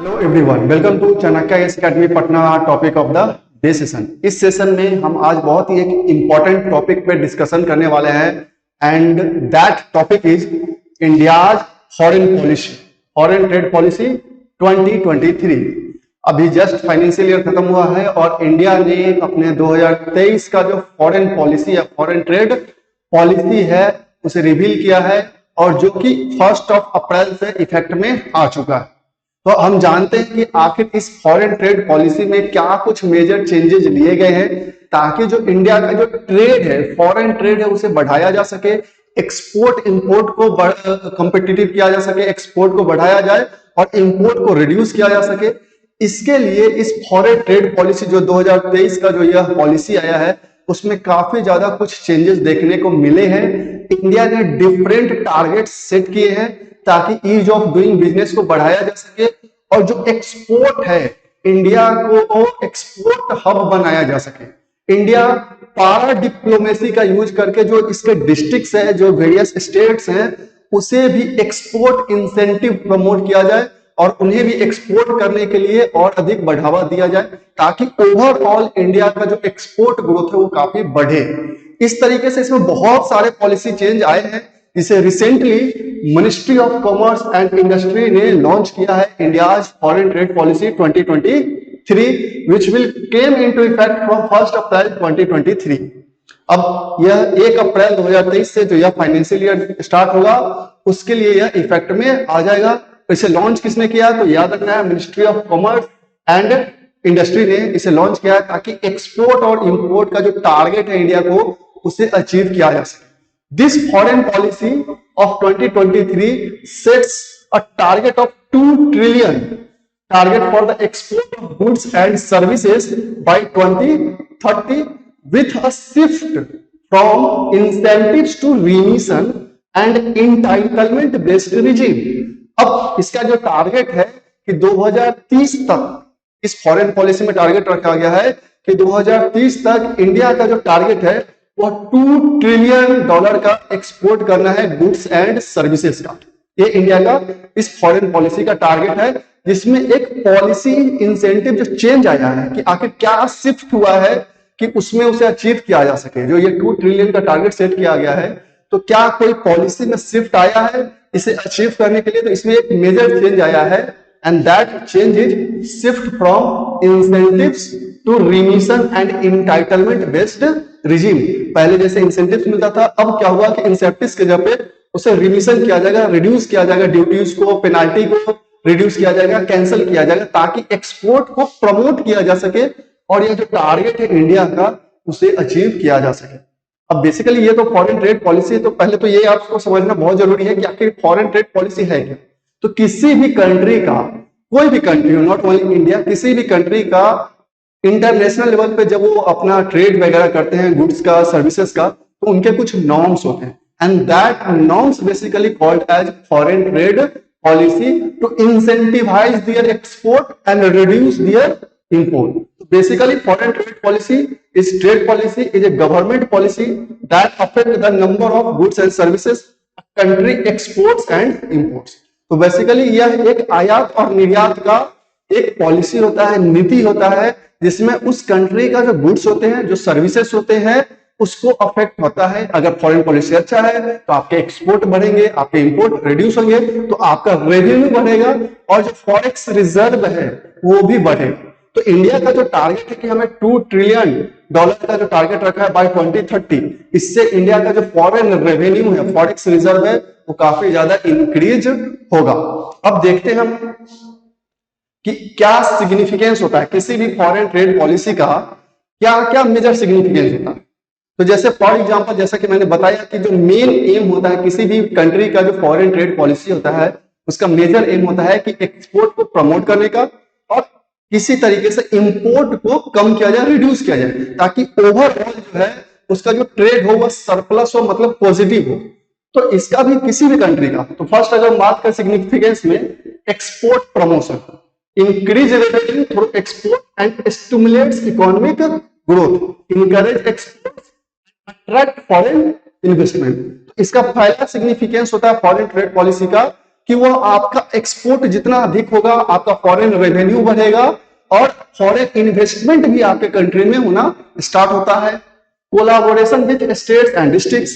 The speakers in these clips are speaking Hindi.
Hello everyone, welcome to Chanakya academy Patna. Topic of the day session. इस सेशन में हम आज बहुत ही एक इंपॉर्टेंट टॉपिक पे डिस्कशन करने वाले हैं and that topic is India's foreign policy, foreign trade policy 2023। अभी जस्ट फाइनेंशियल ईयर खत्म हुआ है और इंडिया ने अपने 2023 का जो फॉरेन पॉलिसी या फॉरेन ट्रेड पॉलिसी है उसे रिवील किया है और जो कि 1 अप्रैल से इफेक्ट में आ चुका है। तो हम जानते हैं कि आखिर इस फॉरेन ट्रेड पॉलिसी में क्या कुछ मेजर चेंजेस लिए गए हैं ताकि जो इंडिया का जो ट्रेड है, फॉरेन ट्रेड है, उसे बढ़ाया जा सके, एक्सपोर्ट इंपोर्ट को कॉम्पिटिटिव किया जा सके, एक्सपोर्ट को बढ़ाया जाए और इंपोर्ट को रिड्यूस किया जा सके। इसके लिए इस फॉरेन ट्रेड पॉलिसी जो 2023 का जो यह पॉलिसी आया है उसमें काफी ज्यादा कुछ चेंजेस देखने को मिले हैं। इंडिया ने डिफरेंट टारगेट सेट किए हैं ताकि ईज ऑफ डूइंग बिजनेस को बढ़ाया जा सके और जो एक्सपोर्ट है इंडिया को एक्सपोर्ट हब बनाया जा सके। इंडिया पारा डिप्लोमेसी का यूज करके जो इसके डिस्ट्रिक्ट्स है, जो वेरियस स्टेट्स हैं, उसे भी एक्सपोर्ट इंसेंटिव प्रमोट किया जाए और उन्हें भी एक्सपोर्ट करने के लिए और अधिक बढ़ावा दिया जाए ताकि ओवरऑल इंडिया का जो एक्सपोर्ट ग्रोथ है वो काफी बढ़े। इस तरीके से इसमें बहुत सारे पॉलिसी चेंज आए हैं जिसे recently ministry of commerce and industry ने लॉन्च किया है, India's foreign trade policy 2023 which will came into effect from 1 अप्रैल 2023। अब यह 1 अप्रैल 2023 से जो यह फाइनेंशियल ईयर स्टार्ट होगा उसके लिए यह इफेक्ट में आ जाएगा। इसे लॉन्च किसने किया तो याद रखना है, ministry of commerce and industry ने इसे लॉन्च किया है ताकि एक्सपोर्ट और इंपोर्ट का जो टारगेट है इंडिया को उसे अचीव किया जा सके। This foreign policy of 2023 sets a target of 2 trillion target for the export of goods and services by 2030 with a shift from incentives to remission and entitlement based regime। अब इसका जो टारगेट है कि 2030 तक इस फॉरेन पॉलिसी में टारगेट रखा गया है कि 2030 तक इंडिया का जो टारगेट है वो $2 ट्रिलियन का एक्सपोर्ट करना है गुड्स एंड सर्विसेज का। ये इंडिया का इस फॉरेन पॉलिसी का टारगेट है जिसमें एक पॉलिसी इंसेंटिव जो चेंज आया है कि आखिर क्या शिफ्ट हुआ है कि उसमें उसे अचीव किया जा सके। जो ये 2 ट्रिलियन का टारगेट सेट किया गया है तो क्या कोई पॉलिसी में शिफ्ट आया है इसे अचीव करने के लिए, तो इसमें एक मेजर चेंज आया है and that change is shift from incentives to remission and entitlement based regime. पहले जैसे इंसेंटिव्स मिलता था, अब क्या हुआ कि इंसेंटिव्स के जगह पे उसे रिमिशन किया जाएगा, रिड्यूस किया जाएगा, ड्यूटीज को, पेनाल्टी को रिड्यूस किया जाएगा, कैंसिल किया जाएगा ताकि एक्सपोर्ट को प्रमोट किया जा सके और यह जो टारगेट है इंडिया का उसे अचीव किया जा सके। अब बेसिकली ये तो फॉरेन ट्रेड पॉलिसी, तो पहले तो ये आपको समझना बहुत जरूरी है कि आखिर फॉरेन ट्रेड पॉलिसी है क्या। तो किसी भी कंट्री का, कोई भी कंट्री, नॉट ओनली इंडिया, किसी भी कंट्री का इंटरनेशनल लेवल पे जब वो अपना ट्रेड वगैरह करते हैं गुड्स का, सर्विसेज का, तो उनके कुछ नॉर्म्स होते हैं and that norms basically called as foreign trade policy to incentivise their export and reduce their import. Basically foreign trade policy is trade policy is a government policy that affect the number of goods and services country exports and imports. तो बेसिकली यह एक आयात और निर्यात का एक पॉलिसी होता है, नीति होता है जिसमें उस कंट्री का जो गुड्स होते हैं, जो सर्विसेज होते हैं, उसको अफेक्ट होता है। अगर फॉरेन पॉलिसी अच्छा है तो आपके एक्सपोर्ट बढ़ेंगे, आपके इंपोर्ट रिड्यूस होंगे, तो आपका रेवेन्यू बढ़ेगा और जो फॉरेक्स रिजर्व है वो भी बढ़ेगा। तो इंडिया का जो टारगेट है कि हमें $2 ट्रिलियन का जो टारगेट रखा है बाय 2030, इससे इंडिया का जो फॉरेन रेवेन्यू है, फॉरेक्स रिजर्व है, वो काफी ज्यादा इंक्रीज होगा। अब देखते हैं हम कि क्या सिग्निफिकेंस होता है किसी भी फॉरेन ट्रेड पॉलिसी का, क्या क्या मेजर सिग्निफिकेंस होता है। तो जैसे फॉर एग्जांपल, जैसा कि मैंने बताया कि जो मेन एम होता है किसी भी कंट्री का, जो फॉरेन ट्रेड पॉलिसी होता है उसका मेजर एम होता है कि एक्सपोर्ट को प्रमोट करने का और किसी तरीके से इंपोर्ट को कम किया जाए, रिड्यूस किया जाए ताकि ओवरऑल जो है उसका जो ट्रेड हो वह सरप्लस हो, मतलब पॉजिटिव हो। तो इसका भी किसी भी कंट्री का, तो फर्स्ट अगर बात करें सिग्निफिकेंस में, export promotion, increase revenue through export and stimulates economic growth, encourage export, attract foreign investment. इसका पहला सिग्निफिकेंस होता है फॉरेन ट्रेड पॉलिसी का कि वो आपका एक्सपोर्ट जितना अधिक होगा आपका फॉरेन रेवेन्यू बढ़ेगा और फॉरेन इन्वेस्टमेंट भी आपके कंट्री में होना स्टार्ट होता है। Collaboration with states and districts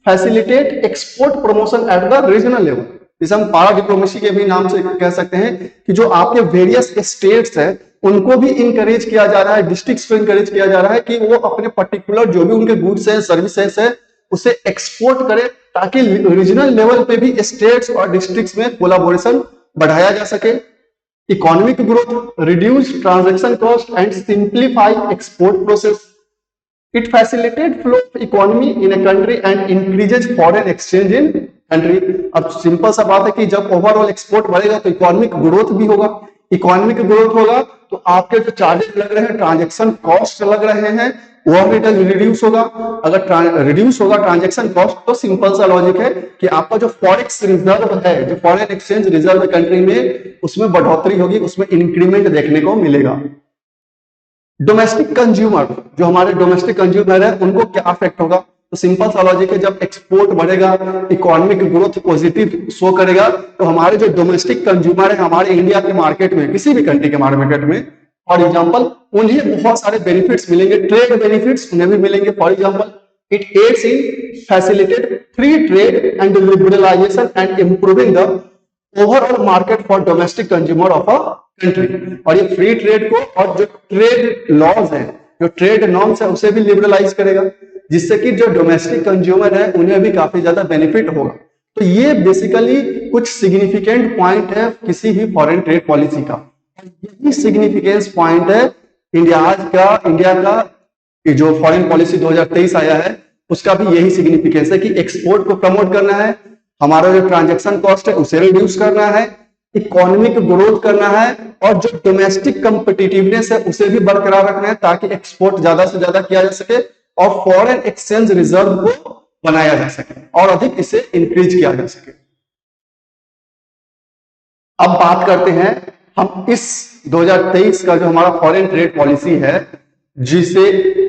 facilitate export promotion at the regional level, जिसे हम पारा डिप्लोमेसी के भी नाम से कह सकते हैं कि जो आपके वेरियस स्टेट्स है उनको भी इंकरेज किया जा रहा है, डिस्ट्रिक्ट्स को इंकरेज किया जा रहा है कि वो अपने पर्टिकुलर जो भी उनके गुड्स है सर्विसेज है उसे एक्सपोर्ट करे, ताकि रीजनल लेवल पे भी स्टेट्स और डिस्ट्रिक्ट्स में कोलाबोरेशन बढ़ाया जा सके। Economic growth, reduce transaction cost and simplify export process. It facilitate flow of economy in a country and increases foreign exchange in country. अब सिंपल सा बात है कि जब ओवरऑल एक्सपोर्ट बढ़ेगा तो इकोनॉमिक ग्रोथ भी होगा, इकोनॉमिक ग्रोथ होगा तो आपके जो चार्जेस लग रहे हैं, ट्रांजैक्शन कॉस्ट लग रहे हैं, वो भी रिड्यूस होगा। अगर रिड्यूस होगा ट्रांजैक्शन कॉस्ट तो सिंपल सा लॉजिक है कि आपका जो फॉरेक्स रिजर्व है, जो फॉरेन एक्सचेंज रिजर्व कंट्री में, उसमें बढ़ोतरी होगी, उसमें इंक्रीमेंट देखने को मिलेगा। डोमेस्टिक कंज्यूमर, जो हमारे डोमेस्टिक कंज्यूमर है उनको क्या अफेक्ट होगा, तो सिंपल सा लॉजिक है, जब एक्सपोर्ट बढ़ेगा, इकोनॉमिक ग्रोथ पॉजिटिव शो करेगा तो हमारे जो डोमेस्टिक कंज्यूमर है हमारे इंडिया के मार्केट में, किसी भी कंट्री के मार्केट में, फॉर एग्जांपल उन्हें बहुत सारे बेनिफिट्स मिलेंगे, ट्रेड बेनिफिट्स उन्हें भी मिलेंगे। For example it aids in facilitate free trade and liberalisation and improving the overall market for domestic consumer of a country. और ये फ्री ट्रेड को और जो ट्रेड लॉज है, जो ट्रेड नॉर्म्स है उसे भी लिबरलाइज करेगा, जिससे कि जो डोमेस्टिक कंज्यूमर है उन्हें भी काफी ज्यादा बेनिफिट होगा। तो ये बेसिकली कुछ सिग्निफिकेंट पॉइंट है किसी भी फॉरेन ट्रेड पॉलिसी का। यही सिग्निफिकेंस पॉइंट है इंडिया का जो फॉरेन पॉलिसी 2023 आया है उसका भी यही सिग्निफिकेंस है कि एक्सपोर्ट को प्रमोट करना है, हमारा जो ट्रांजैक्शन कॉस्ट है उसे रिड्यूस करना है, इकोनॉमिक ग्रोथ करना है और जो डोमेस्टिक कंपिटिटिवनेस है उसे भी बरकरार रखना है, ताकि एक्सपोर्ट ज्यादा से ज्यादा किया जा सके और फॉरेन एक्सचेंज रिजर्व को बनाया जा सके और अधिक इसे इंक्रीज किया जा सके। अब बात करते हैं हम इस 2023 का जो हमारा फॉरेन ट्रेड पॉलिसी है जिसे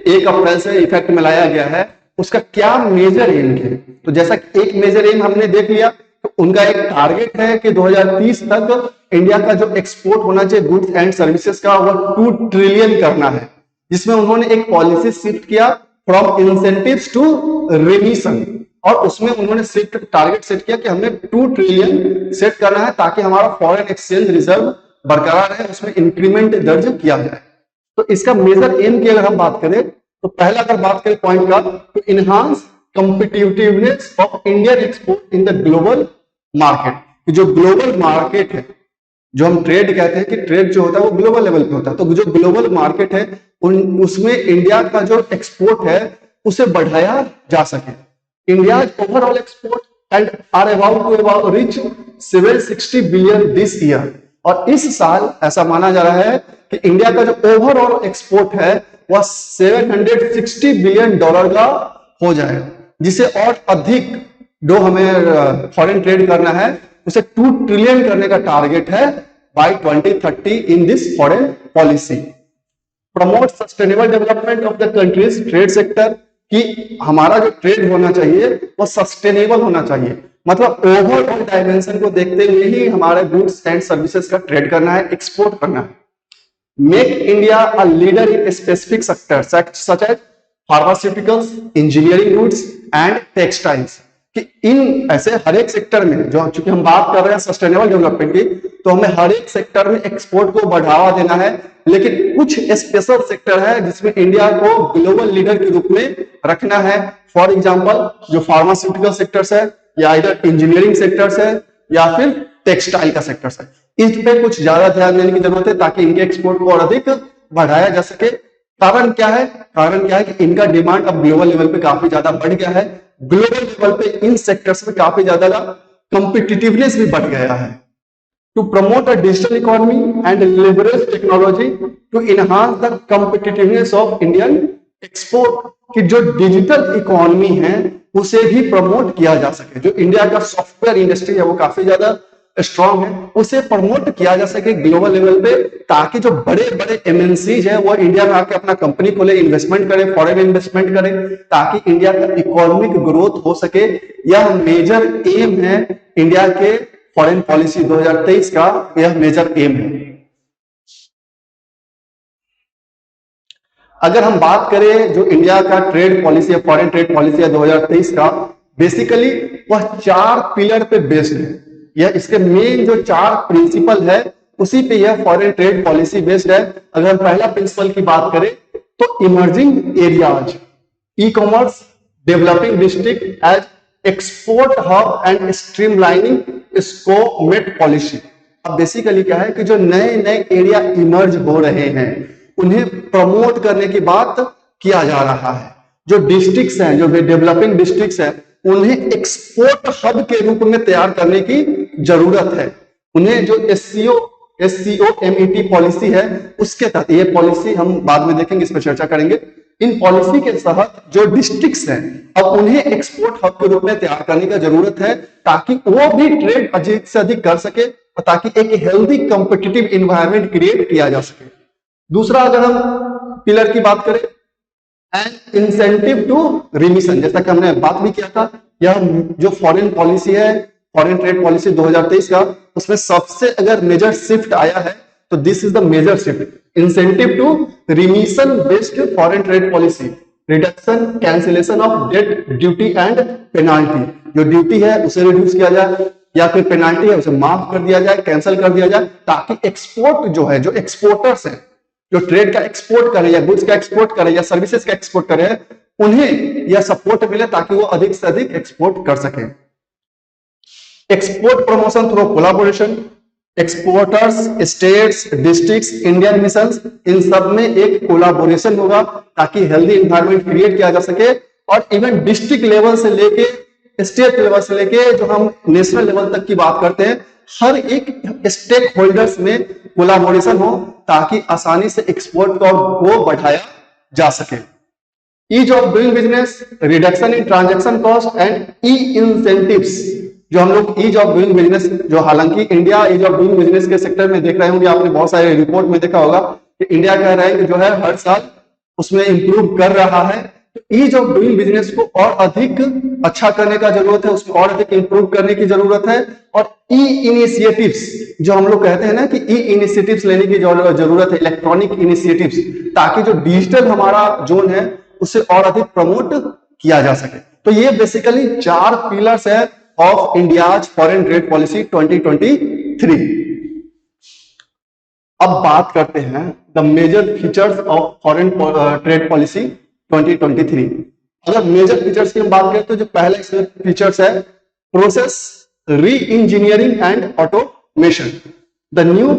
1 अप्रैल से इफेक्ट में लाया गया है, उसका क्या मेजर एम है। तो जैसा कि एक मेजर एम हमने देख लिया, तो उनका एक टारगेट है कि 2030 तक इंडिया का जो एक्सपोर्ट होना चाहिए गुड्स एंड सर्विसेज का वो 2 ट्रिलियन करना है, जिसमें उन्होंने एक पॉलिसी शिफ्ट किया फ्रॉम इंसेंटिव्स टू रेमिशन, और उसमें उन्होंने शिफ्ट टारगेट सेट किया कि हमने 2 ट्रिलियन सेट करना है ताकि हमारा फॉरेन एक्सचेंज रिजर्व बरकरार है, उसमें इंक्रीमेंट दर्ज किया जाए। तो इसका मेजर एम की अगर हम बात करें तो पहला अगर बात करें पॉइंट का, तो enhance competitiveness of Indian export in the global market. जो ग्लोबल मार्केट है, जो हम ट्रेड कहते हैं कि ट्रेड जो होता है वो ग्लोबल लेवल पे होता है, तो जो ग्लोबल मार्केट है उसमें इंडिया का जो एक्सपोर्ट है उसे बढ़ाया जा सके। India overall export and are about to reach 760 billion this year, और इस साल ऐसा माना जा रहा है कि इंडिया का जो ओवरऑल एक्सपोर्ट है वह $760 बिलियन का हो जाएगा, जिसे और अधिक जो हमें फॉरेन ट्रेड करना है उसे 2 ट्रिलियन करने का टारगेट है by 2030 in this foreign policy. Promote sustainable development of the countries trade sector, कि हमारा जो ट्रेड होना चाहिए वो सस्टेनेबल होना चाहिए, मतलब ओवरऑल डायमेंशन को देखते हुए ही हमारे गुड्स एंड सर्विसेज का ट्रेड करना है, एक्सपोर्ट करना है। Make India a leader in specific sector such as pharmaceuticals, engineering goods and textiles, कि इन ऐसे हर एक सेक्टर में, जो चूंकि हम बात कर रहे हैं सस्टेनेबल डेवलपमेंट की, तो हमें हर एक सेक्टर में एक्सपोर्ट को बढ़ावा देना है, लेकिन कुछ स्पेशल सेक्टर है जिसमें इंडिया को ग्लोबल लीडर के रूप में रखना है। फॉर एग्जांपल जो फार्मास्यूटिकल सेक्टर्स है, या इधर इंजीनियरिंग सेक्टर्स है, या फिर टेक्सटाइल का सेक्टर्स है, इस पे कुछ ज्यादा ध्यान देने की जरूरत है ताकि इनके एक्सपोर्ट को और अधिक बढ़ाया जा सके। कारण क्या है? कारण क्या है कि इनका डिमांड अब ग्लोबल लेवल पे काफी ज्यादा बढ़ गया है, ग्लोबल लेवल पे इन सेक्टर्स में काफी ज्यादा कॉम्पिटिटिवनेस भी बढ़ गया है। To promote a digital economy and leverage technology to enhance the competitiveness of Indian export, कि जो डिजिटल इकोनॉमी है उसे भी प्रमोट किया जा सके। जो इंडिया का सॉफ्टवेयर इंडस्ट्री है वो काफी ज्यादा स्ट्रांग है, उसे प्रमोट किया जा सके ग्लोबल लेवल पे, ताकि जो बड़े बड़े एमएनसीज है वो इंडिया में आके अपना कंपनी खोले, इन्वेस्टमेंट करे, फॉरेन इन्वेस्टमेंट करे, ताकि इंडिया का इकोनॉमिक ग्रोथ हो सके। यह मेजर एम है इंडिया के फॉरेन पॉलिसी 2023 का यह मेजर एम है। अगर हम बात करें जो इंडिया का ट्रेड पॉलिसी है, फॉरेन ट्रेड पॉलिसी है 2023 का, बेसिकली वह 4 पिलर पे बेस्ड है। यह इसके मेन जो 4 प्रिंसिपल है उसी पे यह फॉरेन ट्रेड पॉलिसी बेस्ड है। अगर हम पहला प्रिंसिपल की बात करें तो emerging areas, e commerce, developing district as export hub and streamlining SCOMET policy. अब बेसिकली क्या है कि जो नए नए एरिया इमर्ज हो रहे हैं उन्हें प्रमोट करने की बात किया जा रहा है। जो डिस्ट्रिक्ट्स हैं, जो डेवलपिंग डिस्ट्रिक्ट्स हैं, उन्हें एक्सपोर्ट हब के रूप में तैयार करने की जरूरत है। उन्हें जो SCOMET पॉलिसी है उसके तहत, ये पॉलिसी हम बाद में देखेंगे, इस पर चर्चा करेंगे। इन पॉलिसी के तहत जो डिस्ट्रिक्ट्स हैं अब उन्हें एक्सपोर्ट हब के रूप में तैयार करने की जरूरत है ताकि वो भी ट्रेड अधिक से अधिक कर सके और ताकि एक हेल्दी कॉम्पिटिटिव इन्वायरमेंट क्रिएट किया जा सके। दूसरा, अगर हम पिलर की बात करें, एंड इंसेंटिव टू रिमिशन, जैसा कि हमने बात भी किया था, यह जो फॉरेन पॉलिसी है, फॉरेन ट्रेड पॉलिसी 2023 का, उसमें सबसे अगर मेजर शिफ्ट आया है तो this is the major shift, incentive to remission based foreign trade policy, reduction cancellation of debt, duty and penalty. जो ड्यूटी है उसे रिड्यूस किया जाए या फिर पेनाल्टी है उसे माफ कर दिया जाए, कैंसिल कर दिया जाए, ताकि एक्सपोर्ट जो है, जो एक्सपोर्टर्स हैं, जो ट्रेड का एक्सपोर्ट करे या गुड्स का एक्सपोर्ट करे या सर्विसेज का एक्सपोर्ट करे, उन्हें यह सपोर्ट मिले ताकि वो अधिक से अधिक एक्सपोर्ट कर सके। Export promotion through collaboration, exporters, states, districts, Indian missions, इन सब में एक कोलैबोरेशन होगा ताकि हेल्दी एनवायरनमेंट क्रिएट किया जा सके। और इवन डिस्ट्रिक्ट लेवल से लेके स्टेट लेवल से लेके जो हम नेशनल लेवल तक की बात करते हैं, हर एक स्टेक होल्डर्स में कोलैबोरेशन हो ताकि आसानी से एक्सपोर्ट को बढ़ाया जा सके। Ease of doing business, reduction in transaction cost and e incentives. जो हम लोग ईज ऑफ डूइंग बिजनेस, जो हालांकि India ease of doing business के सेक्टर में देख रहे होंगे, आपने बहुत सारे रिपोर्ट में देखा होगा कि इंडिया कह रहा है कि जो है हर साल उसमें इंप्रूव कर रहा है। ईज ऑफ डूइंग बिजनेस को और अधिक अच्छा करने का जरूरत है, उसको और अधिक इंप्रूव करने की जरूरत है। और ई इनिशिएटिव्स, जो हम लोग कहते हैं ना कि ई इनिशिएटिव्स लेने की जरूरत है, इलेक्ट्रॉनिक इनिशिएटिव्स, ताकि जो डिजिटल हमारा जोन है उसे और अधिक प्रमोट किया जा सके। तो ये बेसिकली 4 पिलर्स है of India's foreign trade policy 2023। अब बात करते हैं the major features of foreign trade policy 2023। अगर मेजर फीचर्स की हम बात करें तो जो पहला इसमें फीचर्स है, process re engineering and automation. The new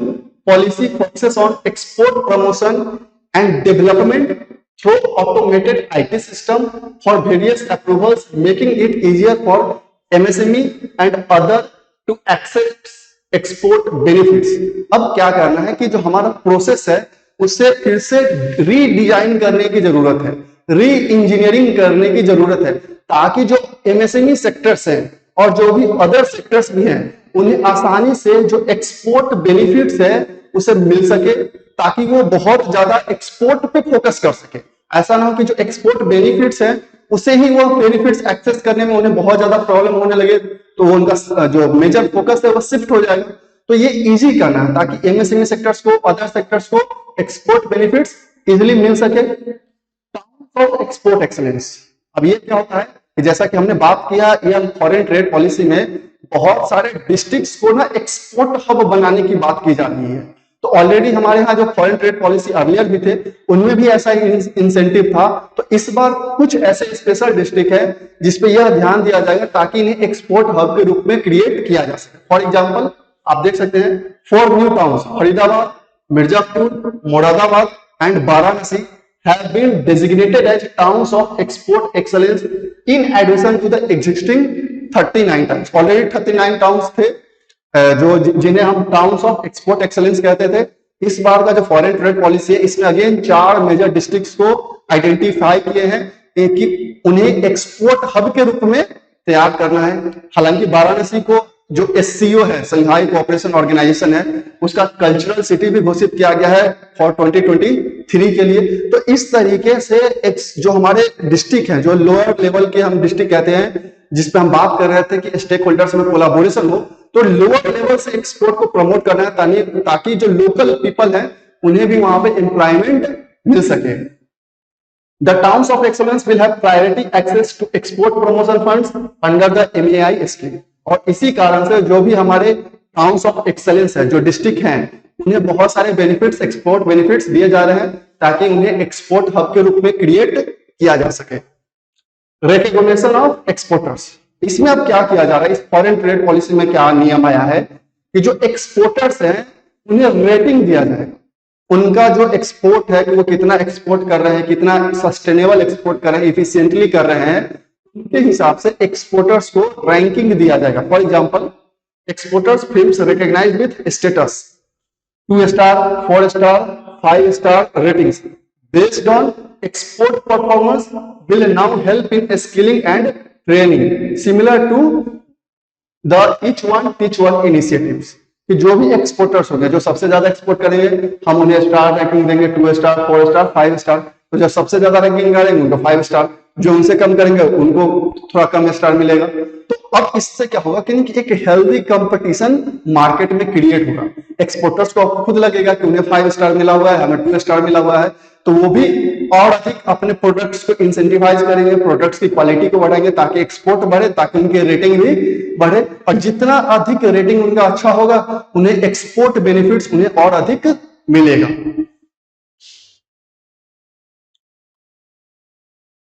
policy focuses on export promotion and development through automated IT system for various approvals, making it easier for MSME and other to access export benefits. अब क्या करना है कि जो हमारा प्रोसेस है उसे फिर से रीडिजाइन करने की जरूरत है, री इंजीनियरिंग करने की जरूरत है, ताकि जो MSME सेक्टर्स हैं और जो भी अदर सेक्टर्स भी हैं उन्हें आसानी से जो एक्सपोर्ट बेनिफिट्स है उसे मिल सके, ताकि वो बहुत ज्यादा एक्सपोर्ट पे फोकस कर सके। ऐसा ना हो कि जो एक्सपोर्ट बेनिफिट्स है उसे ही वो बेनिफिट्स एक्सेस करने में उन्हें बहुत ज्यादा प्रॉब्लम होने लगे, तो वो उनका जो मेजर फोकस है वो शिफ्ट हो जाएगा। तो ये इजी करना है ताकि MSME सेक्टर्स को, अदर सेक्टर्स को एक्सपोर्ट बेनिफिट्स इजिली मिल सके। टर्म्स ऑफ एक्सपोर्ट एक्सीलेंस, अब ये क्या होता है कि जैसा कि हमने बात किया, ये फॉरेन ट्रेड पॉलिसी में बहुत सारे डिस्ट्रिक्ट्स को ना एक्सपोर्ट हब बनाने की बात की जा रही है। तो ऑलरेडी हमारे यहाँ जो फॉरेन ट्रेड पॉलिसी अर्लियर भी थे उनमें भी ऐसा ही इंसेंटिव था। तो इस बार कुछ ऐसे स्पेशल डिस्ट्रिक्ट है जिसपे यह ध्यान दिया जाएगा ताकि इन्हें एक्सपोर्ट हब के रूप में क्रिएट किया जा सके। फॉर एग्जांपल आप देख सकते हैं 4 new towns, Faridabad, Mirzapur, Moradabad and Varanasi have been designated as towns of export excellence in addition to the existing 39 towns. Already 39 towns थे जो जिन्हें हम टाउन्स ऑफ एक्सपोर्ट एक्सेलेंस कहते थे। इस बार का जो फॉरेन ट्रेड पॉलिसी है इसमें अगेन 4 मेजर डिस्ट्रिक्ट्स को आइडेंटिफाई किए हैं कि उन्हें एक्सपोर्ट हब के रूप में तैयार करना है। हालांकि वाराणसी को जो SCO है, संघाई कोऑपरेशन ऑर्गेनाइजेशन है, उसका कल्चरल सिटी भी घोषित किया गया है फॉर 2023 के लिए। तो इस तरीके से जो हमारे डिस्ट्रिक्ट हैं, जो लोअर लेवल के हम डिस्ट्रिक्ट कहते हैं, जिसपे हम बात कर रहे थे कि स्टेक होल्डर्स में कोलाबोरेशन हो, तो लोअर लेवल से एक्सपोर्ट को प्रमोट करना है ताकि जो लोकल पीपल है उन्हें भी वहां पे एम्प्लॉयमेंट मिल सके। The towns of excellence will have priority access to export promotion funds under the MEI scheme। और इसी कारण से जो भी हमारे टाउन्स ऑफ एक्सेलेंस है, जो डिस्ट्रिक्ट हैं, उन्हें बहुत सारे बेनिफिट्स, एक्सपोर्ट बेनिफिट्स दिए जा रहे हैं ताकि उन्हें एक्सपोर्ट हब के रूप में क्रिएट किया जा सके। रिकॉग्निशन ऑफ एक्सपोर्टर्स, इसमें अब क्या किया जा रहा है, इस फॉरेन ट्रेड पॉलिसी में क्या नियम आया है कि जो एक्सपोर्टर्स हैं उन्हें रेटिंग दिया जाएगा। उनका जो एक्सपोर्ट है कि वो कितना एक्सपोर्ट कर रहे हैं, कितना सस्टेनेबल एक्सपोर्ट कर रहे हैं, इफिशिएंटली कर रहे हैं, उनके हिसाब से एक्सपोर्टर्स को रैंकिंग दिया जाएगा। For example, exporters firms recognised with status 2 star, 4 star, 5 star ratings based on export performance will now help in skilling and training similar to the each one teach one initiatives। कि जो भी एक्सपोर्टर्स होंगे, जो सबसे ज्यादा एक्सपोर्ट करेंगे हम उन्हें स्टार रैंकिंग देंगे, 2 स्टार, 4 स्टार, 5 स्टार। तो जो सबसे ज्यादा रैंकिंग करेंगे उनको 5 स्टार, जो उनसे कम करेंगे उनको थोड़ा कम स्टार मिलेगा। तो अब इससे क्या होगा कि एक हेल्दी कंपटीशन मार्केट में क्रिएट होगा। एक्सपोर्टर्स को खुद लगेगा कि उन्हें 5 स्टार मिला हुआ है, हमें 2 स्टार मिला हुआ है, तो वो भी और अधिक अपने प्रोडक्ट्स को इंसेंटिवाइज करेंगे, प्रोडक्ट्स की क्वालिटी को बढ़ाएंगे ताकि एक्सपोर्ट बढ़े, ताकि उनकी रेटिंग भी बढ़े। और जितना अधिक रेटिंग उनका अच्छा होगा, उन्हें एक्सपोर्ट बेनिफिट्स उन्हें और अधिक मिलेगा।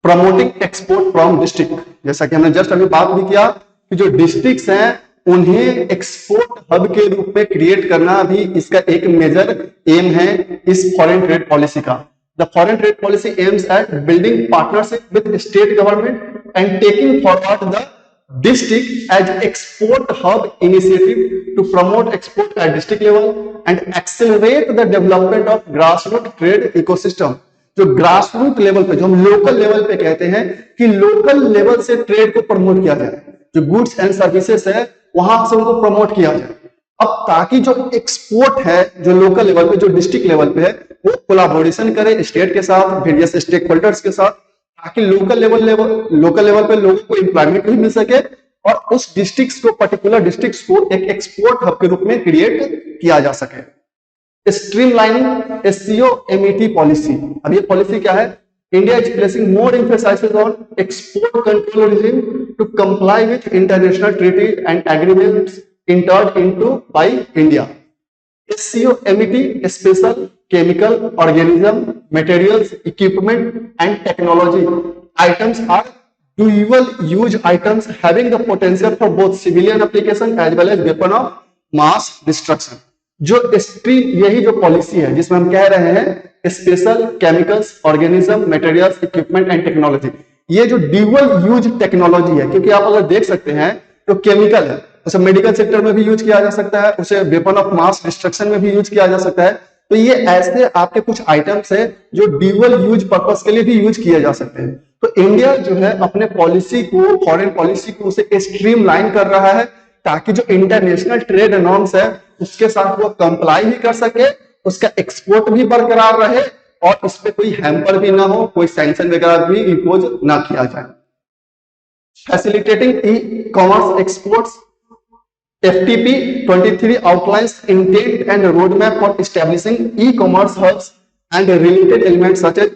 प्रमोटिंग एक्सपोर्ट फ्रॉम डिस्ट्रिक्ट, जैसा कि हमने जस्ट अभी बात भी किया कि जो डिस्ट्रिक्ट्स हैं उन्हें एक्सपोर्ट हब के रूप में क्रिएट करना भी इसका एक मेजर एम है इस फॉरेन ट्रेड पॉलिसी का। The foreign trade policy aims at building partnership with state government and taking forward the district as export hub initiative to promote export at district level and accelerate the development of grassroots trade ecosystem। जो ग्रासरूट लेवल पे, जो हम लोकल लेवल पे कहते हैं कि लोकल लेवल से ट्रेड को प्रमोट किया जाए, जो गुड्स एंड सर्विसेज है वहां से उनको प्रमोट किया जाए। अब ताकि जो एक्सपोर्ट है जो लोकल लेवल पे, जो डिस्ट्रिक्ट लेवल पे है, वो कोलाबोरेशन करे स्टेट के साथ, वेरियस स्टेक होल्डर्स के साथ, ताकि लोकल लेवल पे लोगों को एम्प्लॉयमेंट भी मिल सके और उस डिस्ट्रिक्ट्स को, पर्टिकुलर डिस्ट्रिक्ट्स को एक एक्सपोर्ट हब के रूप में क्रिएट किया जा सके। स्ट्रीमलाइनिंग एससीओ एमईटी पॉलिसी, अब ये पॉलिसी क्या है? India is placing more emphasis on export control regime to comply with international treaties and agreements entered into by India। SCO MET special chemical, organism, materials, equipment and technology items are dual use items having the potential for both civilian application as well as weapon of mass destruction। जो यही जो पॉलिसी है जिसमें हम कह रहे हैं special chemicals, organism, materials, equipment and technology, ये जो ड्यूअल यूज टेक्नोलॉजी है, क्योंकि आप अगर देख सकते हैं तो केमिकल है, उसे मेडिकल सेक्टर में भी यूज किया जा सकता है, उसे वेपन ऑफ मास डिस्ट्रक्शन में भी यूज किया जा सकता है। तो ये ऐसे आपके कुछ आइटम्स है जो ड्यूअल यूज पर्पस के लिए भी यूज किए जा सकते हैं। तो इंडिया जो है अपने पॉलिसी को, फॉरेन पॉलिसी को, उसे स्ट्रीमलाइन कर रहा है ताकि जो इंटरनेशनल ट्रेड नॉर्म्स है उसके साथ वो कंप्लाई भी कर सके, उसका एक्सपोर्ट भी बरकरार रहे और इस पे कोई हैम्पर भी ना हो, कोई सैंक्शन वगैरह भी इंपोज ना किया जाए। Facilitating e commerce exports, FTP 23 outlines intent and roadmap for establishing e-commerce hubs and related elements such as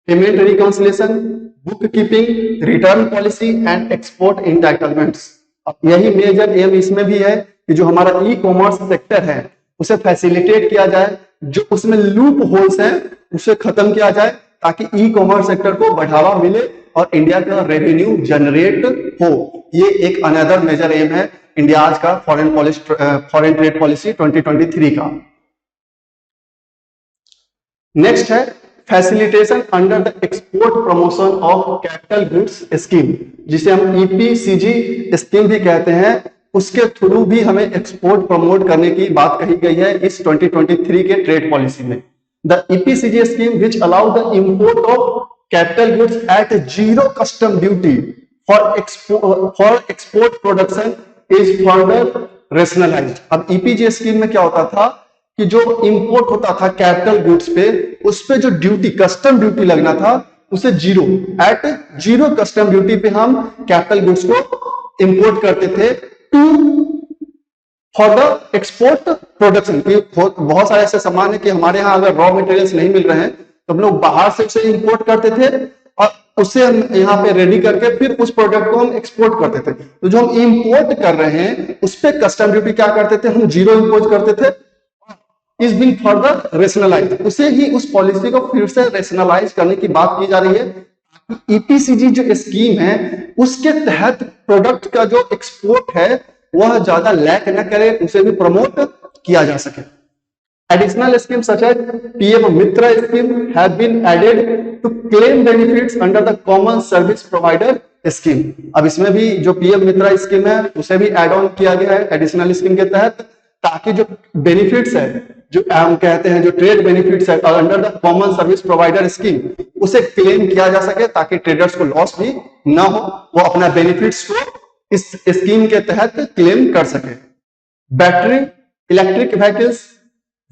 payment reconciliation, bookkeeping, return policy and export entitlements। अब यही मेजर एम इसमें भी है कि जो हमारा ई-कॉमर्स सेक्टर है उसे फैसिलिटेट किया जाए, जो उसमें लूप होल्स हैं उसे खत्म किया जाए ताकि ई कॉमर्स सेक्टर को बढ़ावा मिले और इंडिया का रेवेन्यू जनरेट हो। ये एक अनदर मेजर एम है इंडिया का फॉरेन ट्रेड पॉलिसी 2023 का। नेक्स्ट है facilitation under the export promotion of capital goods scheme, जिसे हम EPCG स्कीम भी कहते हैं। उसके थ्रू भी हमें एक्सपोर्ट प्रमोट करने की बात कही गई है इस 2023 के ट्रेड पॉलिसी में। The EPCG scheme which allow the import of capital goods at zero custom duty for export production is further rationalised. अब EPCG स्कीम में क्या होता था कि जो इंपोर्ट होता था कैपिटल गुड्स पे, उस पे जो ड्यूटी, कस्टम ड्यूटी लगना था, उसे zero, at zero custom duty पे हम कैपिटल गुड्स को इंपोर्ट करते थे to for the export production. बहुत सारे ऐसे सामान है कि हमारे यहाँ अगर रॉ मटेरियल्स नहीं मिल रहे हैं तो हम लोग बाहर से उसे इंपोर्ट करते थे और उससे हम यहाँ पे रेडी करके फिर उस प्रोडक्ट को हम एक्सपोर्ट करते थे। तो जो हम इंपोर्ट कर रहे हैं उस पर कस्टम ड्यूटी क्या करते थे, हम 0 इंपोज करते थे। इज बीन फर्दर रेशनलाइज, उसे ही उस पॉलिसी को फिर से रेशनलाइज करने की बात की जा रही है। ईपीसीजी जो स्कीम है उसके तहत प्रोडक्ट का जो एक्सपोर्ट है वह ज्यादा लैक न करे, उसे भी प्रमोट किया जा सके। Additional scheme such as PM Mitra scheme have been added to claim benefits under the common service provider scheme. अब इसमें भी जो पीएम मित्र स्कीम है उसे भी एड ऑन किया गया है एडिशनल स्कीम के तहत, ताकि जो बेनिफिट्स है, जो हम कहते हैं जो ट्रेड बेनिफिट्स है under the common service provider scheme, उसे क्लेम किया जा सके ताकि ट्रेडर्स को लॉस भी ना हो, वो अपना बेनिफिट्स को इस स्कीम के तहत क्लेम कर सके। Battery electric vehicles,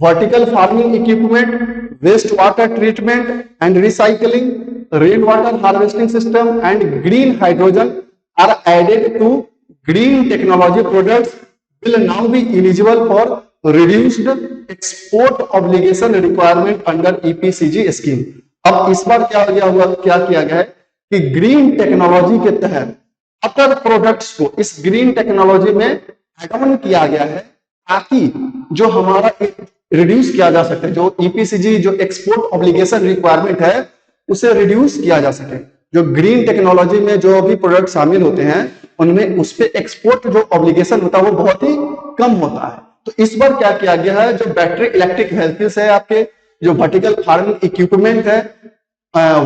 vertical farming equipment, waste water treatment and recycling, rain water harvesting system and green hydrogen are added to green technology products will now be eligible for reduced export obligation requirement under EPCG scheme। अब इस बार क्या किया गया है कि ग्रीन टेक्नोलॉजी के तहत अदर प्रोडक्ट्स को इस ग्रीन टेक्नोलॉजी में एड ऑन किया गया है ताकि जो हमारा रिड्यूस किया जा सके, जो ईपीसीजी जो एक्सपोर्ट ऑब्लिगेशन रिक्वायरमेंट है उसे रिड्यूस किया जा सके। जो ग्रीन टेक्नोलॉजी में जो भी प्रोडक्ट शामिल होते हैं उनमें उस पे एक्सपोर्ट जो ऑब्लिगेशन होता है वो बहुत ही कम होता है। तो इस बार क्या किया गया है, जो बैटरी इलेक्ट्रिक व्हीकल्स है, आपके जो वर्टिकल फार्मिंग इक्विपमेंट है,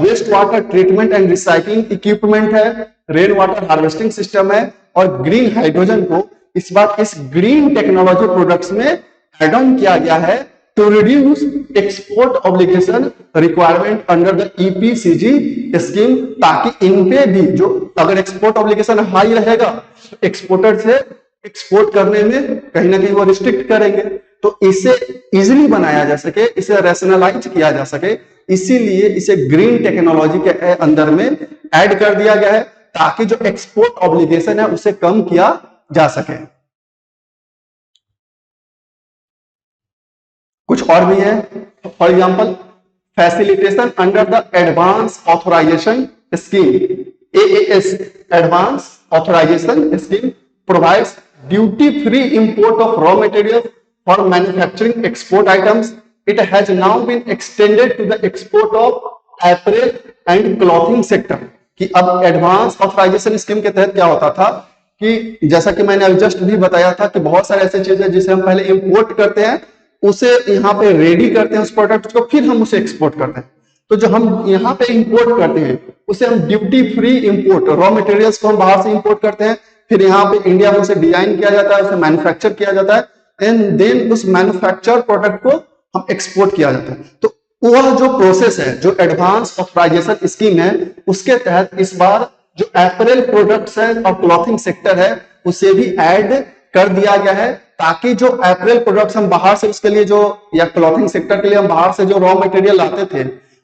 waste water treatment and recycling equipment है, रेन वाटर हार्वेस्टिंग सिस्टम है और ग्रीन हाइड्रोजन को इस बार इस ग्रीन टेक्नोलॉजी प्रोडक्ट्स में एड ऑन किया गया है to reduce export obligation requirement under the EPCG scheme, ताकि इन पे भी जो अगर एक्सपोर्ट ऑब्लिगेशन हाई रहेगा एक्सपोर्टर से एक्सपोर्ट करने में कहीं ना कहीं वो रिस्ट्रिक्ट करेंगे, तो इसे इजीली बनाया जा सके, इसे रैशनलाइज किया जा सके, इसीलिए इसे ग्रीन टेक्नोलॉजी के अंदर में ऐड कर दिया गया है ताकि जो एक्सपोर्ट ऑब्लिगेशन है उसे कम किया जा सके। कुछ और भी है, for example facilitation under the advance authorisation scheme, AAS advance authorisation scheme provides duty free import of raw material for manufacturing export items. It has now been extended to the export of apparel and clothing sector. कि अब एडवांस ऑथराइजेशन स्कीम के तहत क्या होता था कि जैसा कि मैंने अभी जस्ट भी बताया था कि बहुत सारे ऐसे चीजें जिसे हम पहले इंपोर्ट करते हैं उसे यहाँ पे रेडी करते हैं उस प्रोडक्ट को, फिर हम उसे एक्सपोर्ट करते हैं। तो जो हम यहाँ पे इंपोर्ट करते हैं उसे हम duty free import, raw materials को हम बाहर से इंपोर्ट करते हैं, फिर यहाँ पे इंडिया में उसे डिजाइन किया जाता है, उसे मैन्युफैक्चर किया जाता है एंड देन उस मैन्युफैक्चर प्रोडक्ट को हम एक्सपोर्ट किया जाता है। तो वह जो प्रोसेस है, जो एडवांस ऑथराइजेशन स्कीम है, उसके तहत इस बार जो एपरेल प्रोडक्ट्स है और क्लॉथिंग सेक्टर है उसे भी ऐड कर दिया गया है ताकि जो एपरेल प्रोडक्ट्स हम बाहर से उसके लिए जो या क्लॉथिंग सेक्टर के लिए हम बाहर से जो रॉ मटेरियल लाते थे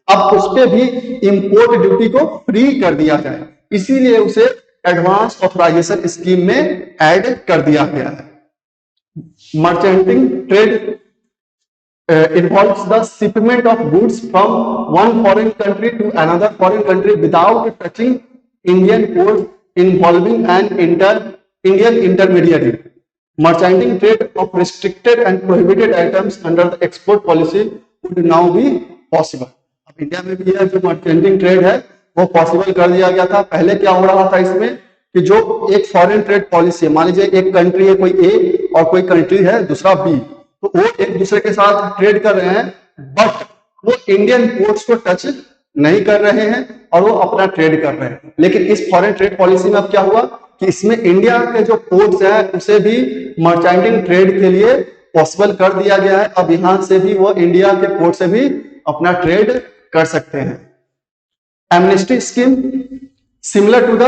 अब उस पे भी इंपोर्ट ड्यूटी को फ्री कर दिया जाए, इसीलिए उसे एडवांस ऑथराइजेशन स्कीम में ऐड कर दिया गया है। मर्चेंटिंग trade involves the shipment of goods from one foreign country to another foreign country without touching Indian ports, involving an Indian intermediary. Merchanting trade of restricted and prohibited items under the export policy would now be possible. अब इंडिया में भी यह जो मर्चेंटिंग ट्रेड है वो पॉसिबल कर दिया गया था। पहले क्या हो रहा था इसमें कि जो एक फॉरेन ट्रेड पॉलिसी है, मान लीजिए एक कंट्री है कोई ए और कोई कंट्री है दूसरा बी, तो वो एक दूसरे के साथ ट्रेड कर रहे हैं बट वो इंडियन पोर्ट्स को टच नहीं कर रहे हैं और वो अपना ट्रेड कर रहे हैं। लेकिन इस फॉरेन ट्रेड पॉलिसी में अब क्या हुआ कि इसमें इंडिया के जो पोर्ट्स हैं उसे भी मर्चेंटिंग ट्रेड के लिए पॉसिबल कर दिया गया है। अब यहां से भी वो इंडिया के पोर्ट से भी अपना ट्रेड कर सकते हैं। Amnesty scheme similar to the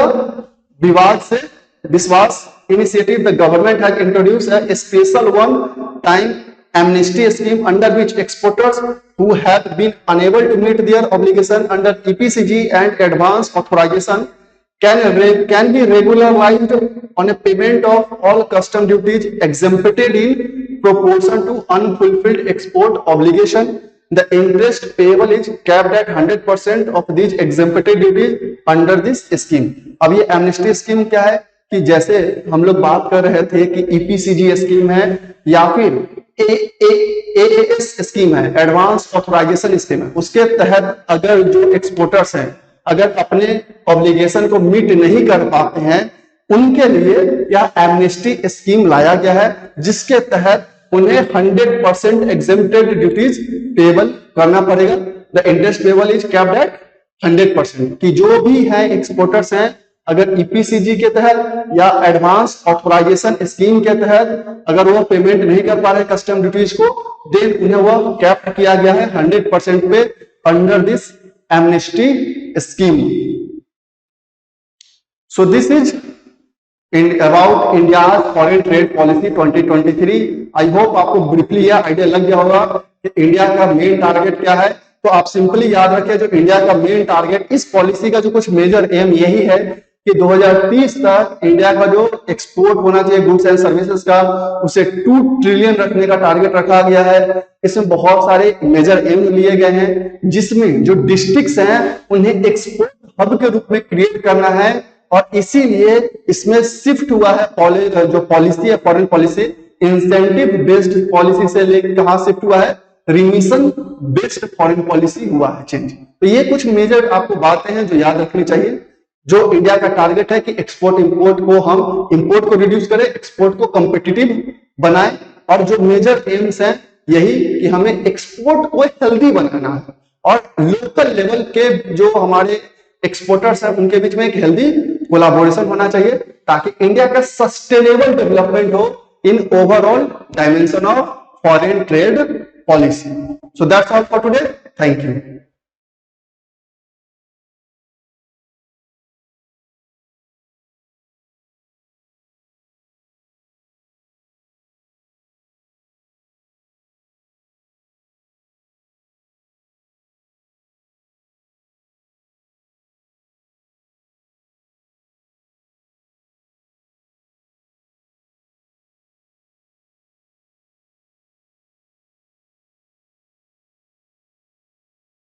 Vivad se विश्वास initiative, the government has introduced a special one-time amnesty scheme under which exporters who have been unable to meet their obligation under EPCG and advance authorization can be regularized on a payment of all custom duties exempted in proportion to unfulfilled export obligation. The interest payable is capped at 100% of these exempted duties under this scheme. अब ये एमनेस्टी स्कीम क्या है कि जैसे हम लोग बात कर रहे थे कि ईपीसीजी स्कीम है या फिर एएएस स्कीम है, एडवांस ऑथराइजेशन स्कीम है, उसके तहत अगर जो एक्सपोर्टर्स हैं अगर अपने ऑब्लिगेशन को मीट नहीं कर पाते हैं उनके लिए यह एमनेस्टी स्कीम लाया गया है जिसके तहत उन्हें 100% एग्जेम्प्टेड ड्यूटीज पेबल करना पड़ेगा. The interest payable is capped at 100%. कि जो भी है एक्सपोर्टर्स हैं अगर ईपीसीजी के तहत या एडवांस ऑथराइजेशन स्कीम के तहत अगर वो पेमेंट नहीं कर पा रहे कस्टम ड्यूटीज को देन उन्हें वो कैप किया गया है 100% पे under this amnesty scheme. So this is about India's foreign trade policy 2023. I hope आपको ब्रीफली यह आइडिया लग गया होगा कि इंडिया का मेन टारगेट क्या है. तो आप सिंपली याद रखिए जो इंडिया का मेन टारगेट इस पॉलिसी का जो कुछ मेजर एम यही है कि 2030 तक इंडिया का जो एक्सपोर्ट होना चाहिए गुड्स एंड सर्विसेज का उसे 2 ट्रिलियन रखने का टारगेट रखा गया है. इसमें बहुत सारे मेजर एम लिए गए हैं जिसमें जो डिस्ट्रिक्ट्स हैं उन्हें एक्सपोर्ट हब के रूप में क्रिएट करना है और इसीलिए इसमें शिफ्ट हुआ है जो पॉलिसी है foreign policy incentive based policy से लेकर कहां शिफ्ट हुआ है रिमिशन बेस्ड फॉरेन पॉलिसी हुआ है चेंज. तो ये कुछ मेजर आपको बातें हैं जो याद रखनी चाहिए. जो इंडिया का टारगेट है कि एक्सपोर्ट इंपोर्ट को हम इंपोर्ट को रिड्यूस करें, एक्सपोर्ट को कॉम्पिटिटिव बनाएं और जो मेजर एम्स हैं यही कि हमें एक्सपोर्ट को हेल्दी बनाना है और लोकल लेवल के जो हमारे एक्सपोर्टर्स हैं उनके बीच में एक हेल्दी कोलैबोरेशन होना चाहिए ताकि इंडिया का सस्टेनेबल डेवलपमेंट हो in overall dimension of foreign trade policy. So that's all for today. Thank you.